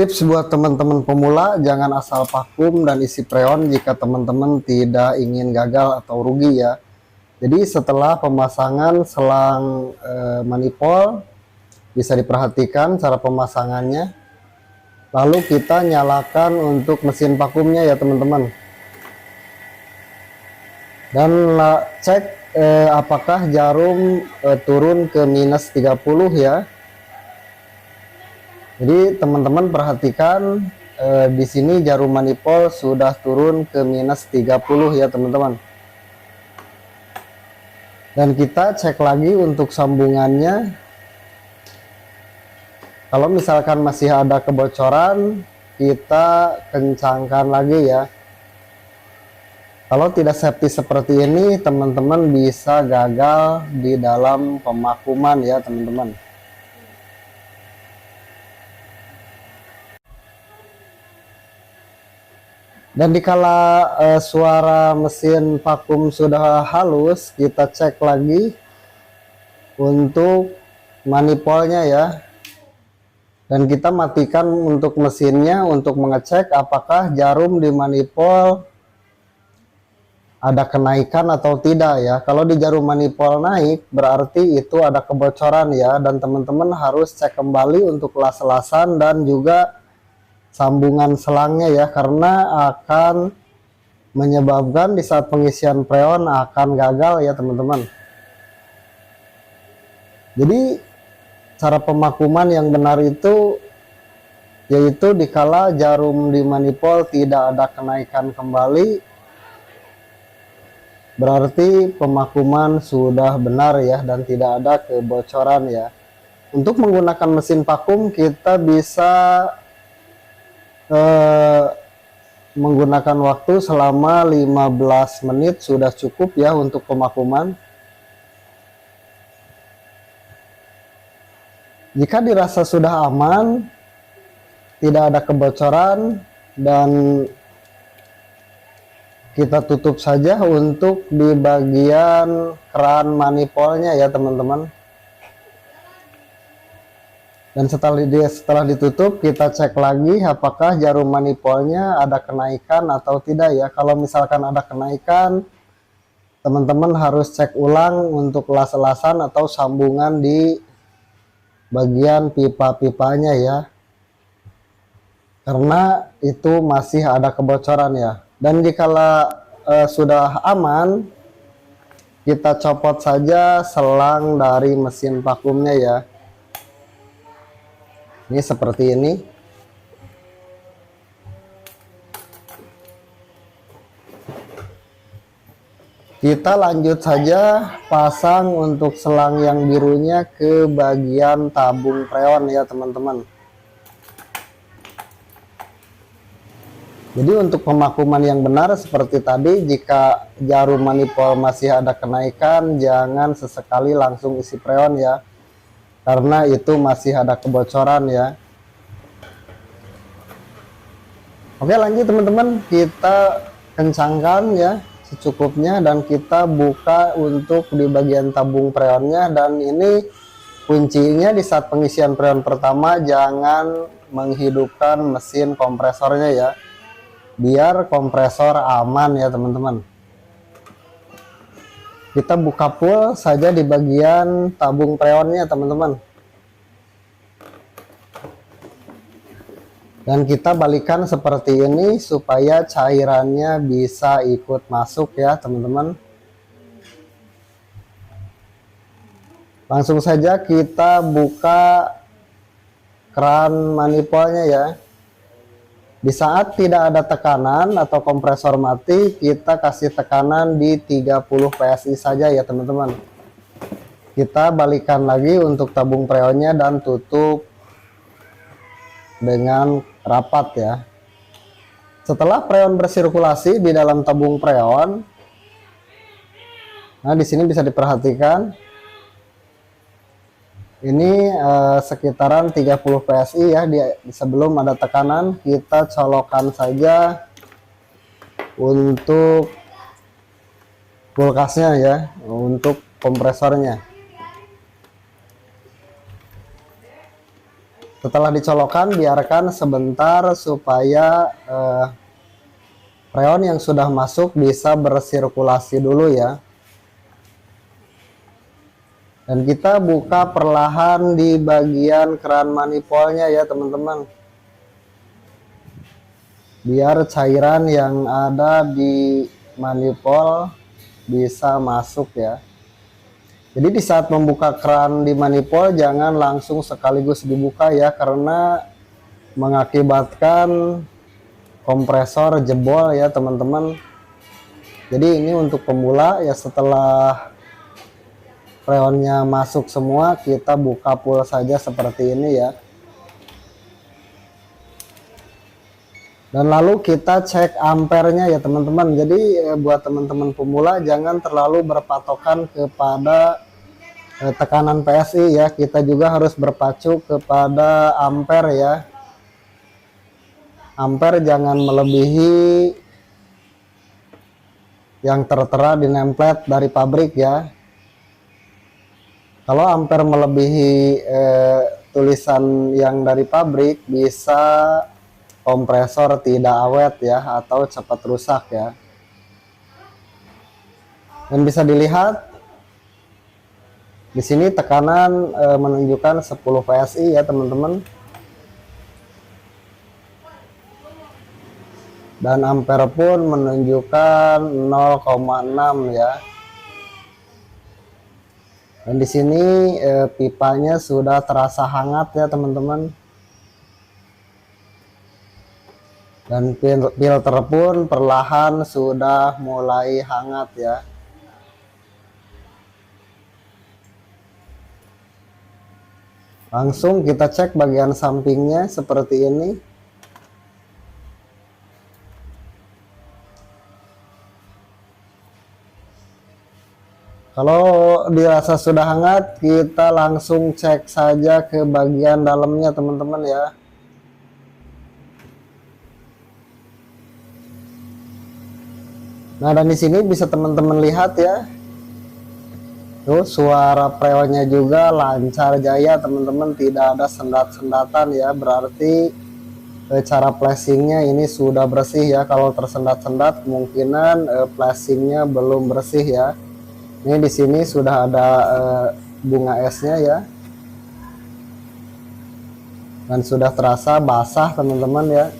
Tips buat teman-teman pemula, jangan asal vakum dan isi freon jika teman-teman tidak ingin gagal atau rugi ya. Jadi setelah pemasangan selang manifold, bisa diperhatikan cara pemasangannya. Lalu kita nyalakan untuk mesin vakumnya ya teman-teman. Dan cek apakah jarum turun ke minus 30 ya. Jadi teman-teman perhatikan di sini jarum manifold sudah turun ke minus 30 ya teman-teman. Dan kita cek lagi untuk sambungannya. Kalau misalkan masih ada kebocoran, kita kencangkan lagi ya. Kalau tidak safety seperti ini, teman-teman bisa gagal di dalam pemakuman ya teman-teman. Dan dikala suara mesin vakum sudah halus, kita cek lagi untuk manifoldnya ya. Dan kita matikan untuk mesinnya untuk mengecek apakah jarum di manifold ada kenaikan atau tidak ya. Kalau di jarum manifold naik, berarti itu ada kebocoran ya. Dan teman-teman harus cek kembali untuk las-lasan dan juga sambungan selangnya ya, karena akan menyebabkan di saat pengisian freon akan gagal ya teman-teman. Jadi cara pemakuman yang benar itu yaitu dikala jarum di manifold tidak ada kenaikan kembali, berarti pemakuman sudah benar ya dan tidak ada kebocoran ya. Untuk menggunakan mesin vakum kita bisa menggunakan waktu selama 15 menit sudah cukup ya untuk pemakuman. Jika dirasa sudah aman, tidak ada kebocoran, dan kita tutup saja untuk di bagian keran manifoldnya ya teman-teman. Dan setelah ditutup, kita cek lagi apakah jarum manifoldnya ada kenaikan atau tidak ya. Kalau misalkan ada kenaikan, teman-teman harus cek ulang untuk las-lasan atau sambungan di bagian pipa-pipanya ya, karena itu masih ada kebocoran ya. Dan jikala sudah aman, kita copot saja selang dari mesin vakumnya ya. Ini seperti ini. Kita lanjut saja pasang untuk selang yang birunya ke bagian tabung freon ya teman-teman. Jadi untuk pemakuman yang benar seperti tadi, jika jarum manifold masih ada kenaikan, jangan sesekali langsung isi freon ya, karena itu masih ada kebocoran ya. Oke, lanjut teman-teman, kita kencangkan ya secukupnya dan kita buka untuk di bagian tabung freonnya. Dan ini kuncinya di saat pengisian freon pertama, jangan menghidupkan mesin kompresornya ya, biar kompresor aman ya teman-teman. Kita buka full saja di bagian tabung freonnya teman-teman, dan kita balikan seperti ini supaya cairannya bisa ikut masuk ya teman-teman. Langsung saja kita buka keran manifoldnya ya. Di saat tidak ada tekanan atau kompresor mati, kita kasih tekanan di 30 PSI saja ya teman-teman. Kita balikan lagi untuk tabung freonnya dan tutup dengan rapat ya. Setelah freon bersirkulasi di dalam tabung freon, nah di sini bisa diperhatikan ini sekitaran 30 PSI ya. Sebelum ada tekanan, kita colokkan saja untuk kulkasnya ya, untuk kompresornya. Setelah dicolokkan, biarkan sebentar supaya freon yang sudah masuk bisa bersirkulasi dulu ya. Dan kita buka perlahan di bagian keran manifolnya ya teman-teman, biar cairan yang ada di manifold bisa masuk ya. Jadi di saat membuka keran di manifold jangan langsung sekaligus dibuka ya, karena mengakibatkan kompresor jebol ya teman-teman. Jadi ini untuk pemula ya, setelah freonnya masuk semua kita buka full saja seperti ini ya. Dan lalu kita cek ampernya ya teman-teman. Jadi buat teman-teman pemula jangan terlalu berpatokan kepada tekanan PSI ya. Kita juga harus berpacu kepada ampere ya. Ampere jangan melebihi yang tertera di nameplate dari pabrik ya. Kalau ampere melebihi tulisan yang dari pabrik, bisa kompresor tidak awet ya, atau cepat rusak ya. Dan bisa dilihat di sini tekanan menunjukkan 10 PSI ya teman-teman. Dan ampere pun menunjukkan 0,6 ya. Dan di sini pipanya sudah terasa hangat ya teman-teman. Dan filter pun perlahan sudah mulai hangat ya. Langsung kita cek bagian sampingnya seperti ini. Kalau dirasa sudah hangat, kita langsung cek saja ke bagian dalamnya teman-teman ya. Nah, dan di sini bisa teman-teman lihat ya. Tuh suara freonnya juga lancar jaya teman-teman, tidak ada sendat-sendatan ya. Berarti cara flashingnya ini sudah bersih ya. Kalau tersendat-sendat kemungkinan flashingnya belum bersih ya. Ini di sini sudah ada bunga esnya ya. Dan sudah terasa basah teman-teman ya.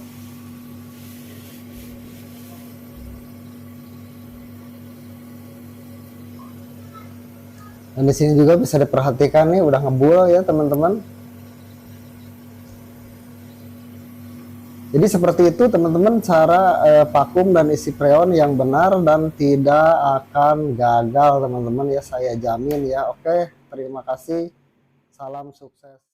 Dan di sini juga bisa diperhatikan nih udah ngebul ya teman-teman. Jadi seperti itu teman-teman cara vakum dan isi freon yang benar dan tidak akan gagal teman-teman ya, saya jamin ya. Oke, terima kasih. Salam sukses.